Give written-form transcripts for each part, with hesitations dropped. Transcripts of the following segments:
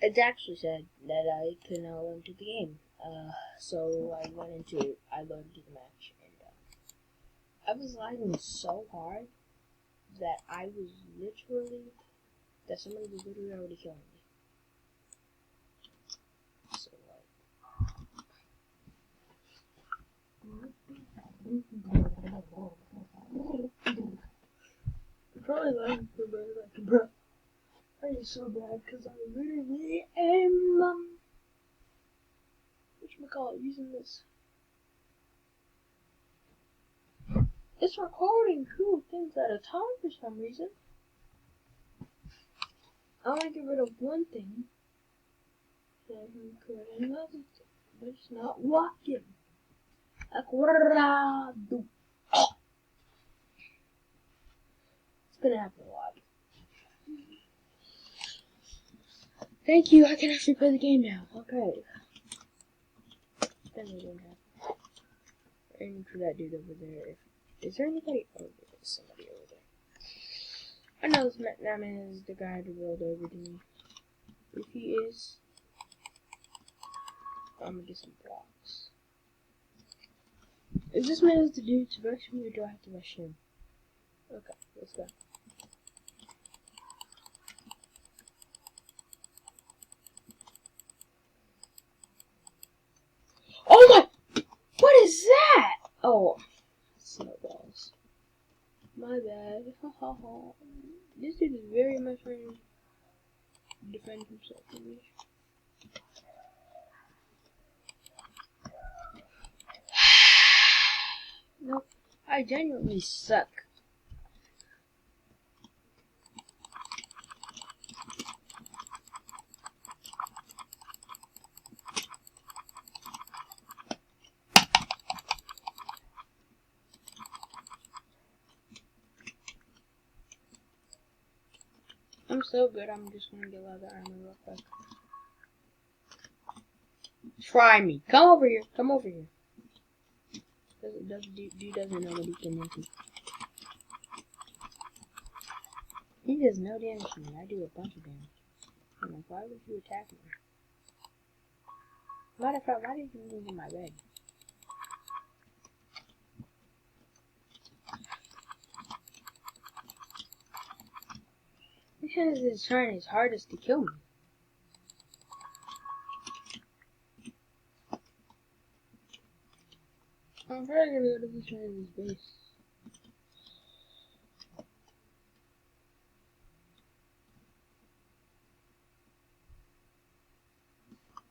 It actually said that I could now enter the game. So I went into it. I loaded the match, and I was lagging so hard that somebody was literally already killing me. So probably lagging for better like bro. I am so bad because I literally am whatchamacallit, using this. It's recording two things at a time for some reason. I want to get rid of one thing so I can record another thing, but it's not working. Like, what did I do? It's gonna happen a lot. Thank you, I can actually play the game now. Okay. Then we don't have. Aiming for that dude over there. Is there anybody? Oh, there's somebody over there. I know this man is the guy who rolled over to me. If he is, I'm gonna get some blocks. If this man is the dude to rush me, or do I have to rush him? Okay, let's go. Oh my! What is that? Oh, snowballs. My bad. This dude is very much trying to defend himself from me. Nope. I genuinely suck. I'm so good, I'm just gonna get leather armor real quick. Try me. Come over here. Come over here. Dude doesn't know what he can do. He does no damage to me. I do a bunch of damage. I'm like, why would you attack me? Matter of fact, why did you move in my bed? Because he's trying his hardest to kill me. I'm probably gonna go to this man's base.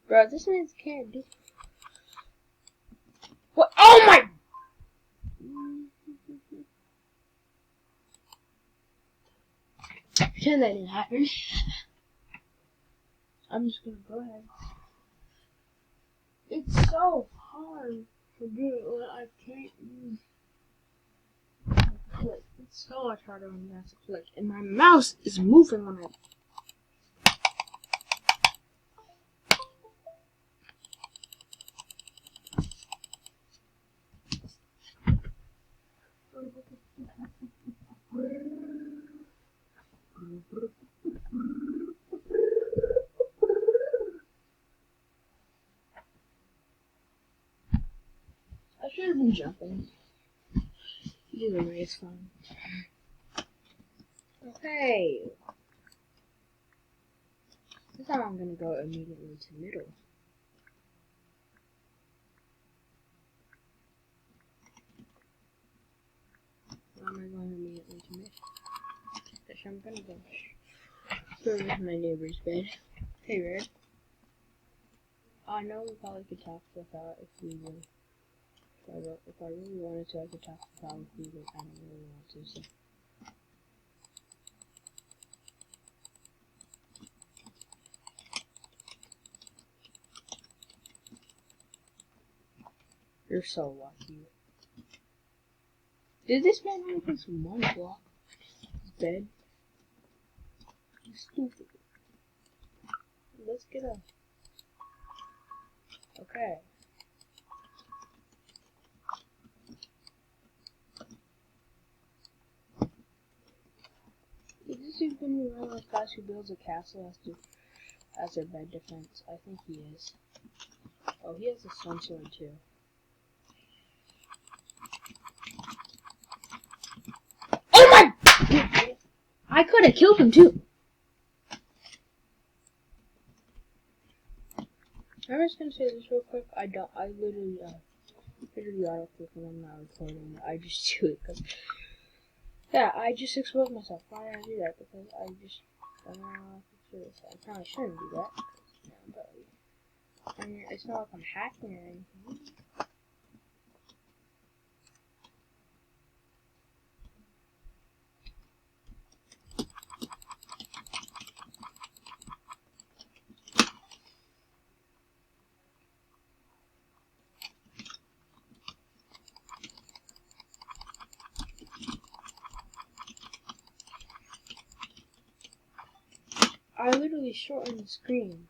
Bro, this man can't do. What? Oh my! Pretend that didn't happen. I'm just gonna go ahead. It's so hard to do it when I can't use click. It's so much harder when you have to click. And my mouse is moving when I. I should have been jumping. Either way, it's fine. Okay. This time I'm gonna go immediately to middle. Why am I going immediately to middle? Actually, I'm gonna go through with my neighbor's bed. Hey, Red. I know we probably could talk stuff out if we were. If I really wanted to, I could talk stuff out if we were. I don't really want to, so. You're so lucky. Did this man only take one block? His bed? He's stupid. Let's get up. Okay. Is this dude gonna be one of those guys who builds a castle has to as their bed defense. I think he is. Oh, he has a sun sword too. Oh my! I could have killed him too. I'm just gonna say this real quick. I literally auto click when I'm not recording. I just do it because, yeah, I just exposed myself. Why did I do that? Because I probably shouldn't do that. But I mean, it's not like I'm hacking or anything. I literally shortened the screen.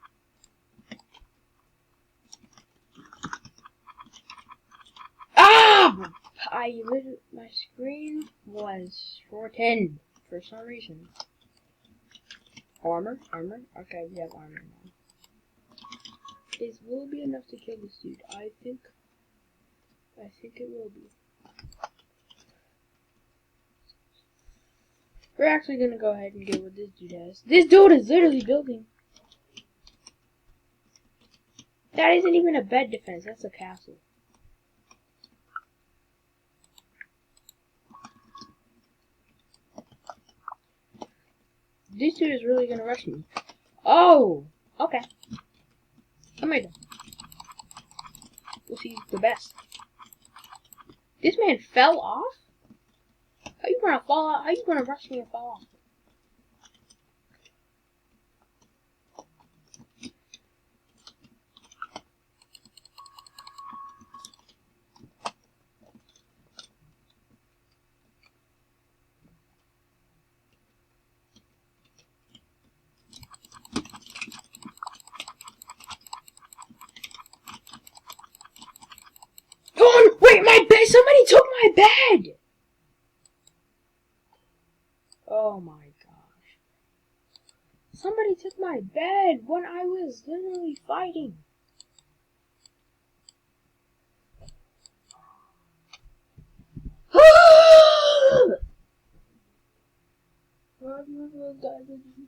Ah! My screen was shortened for some reason. Armor? Okay, we have armor now. Will it be enough to kill this dude? I think it will be. We're actually gonna go ahead and get what this dude has. This dude is literally building. That isn't even a bed defense, that's a castle. This dude is really gonna rush me. Oh! Okay. Come here then. We'll see the best. This man fell off? How you gonna fall off? How you gonna rush me and fall off? Oh, wait, my bed! Somebody took my bed! Oh my gosh. Somebody took my bed when I was literally fighting.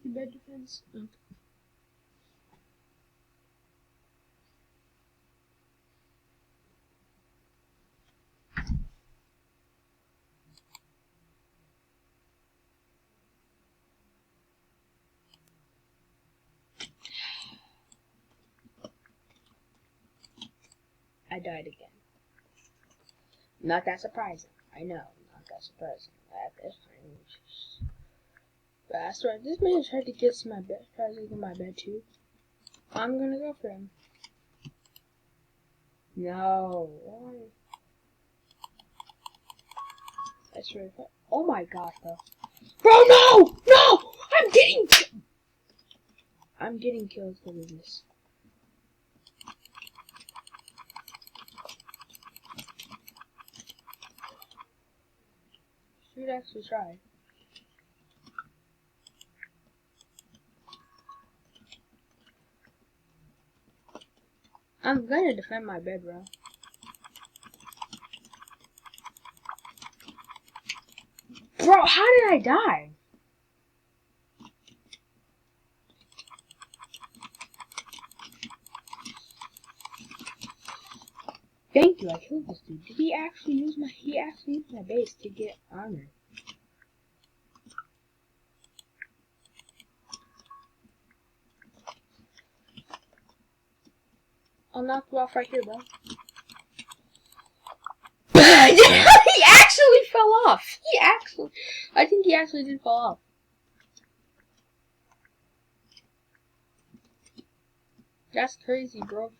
Bed defense. Okay. I died again. Not that surprising. I know, not that surprising. At this time, but I swear, this man tried to get to my bed. Tried to get my bed too. I'm gonna go for him. No. I swear. Oh my gosh, bro. Bro, no! No! I'm getting killed because of this. Should actually try. I'm gonna defend my bed, bro. Bro, how did I die? Thank you, I killed this dude. Did he actually use my base to get armor? I'll knock you off right here, bro. He actually fell off. I think he actually did fall off. That's crazy, bro.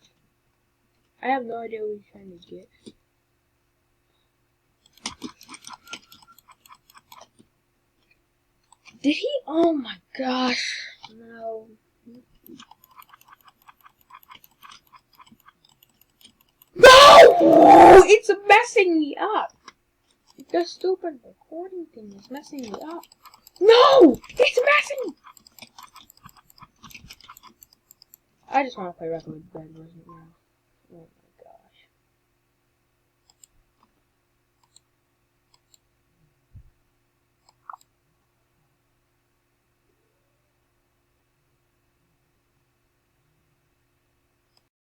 I have no idea what he's trying to get. Did he? Oh my gosh. No. No! It's messing me up. The stupid recording thing is messing me up. No! It's messing! I just want to play Record Bed, wasn't now. Oh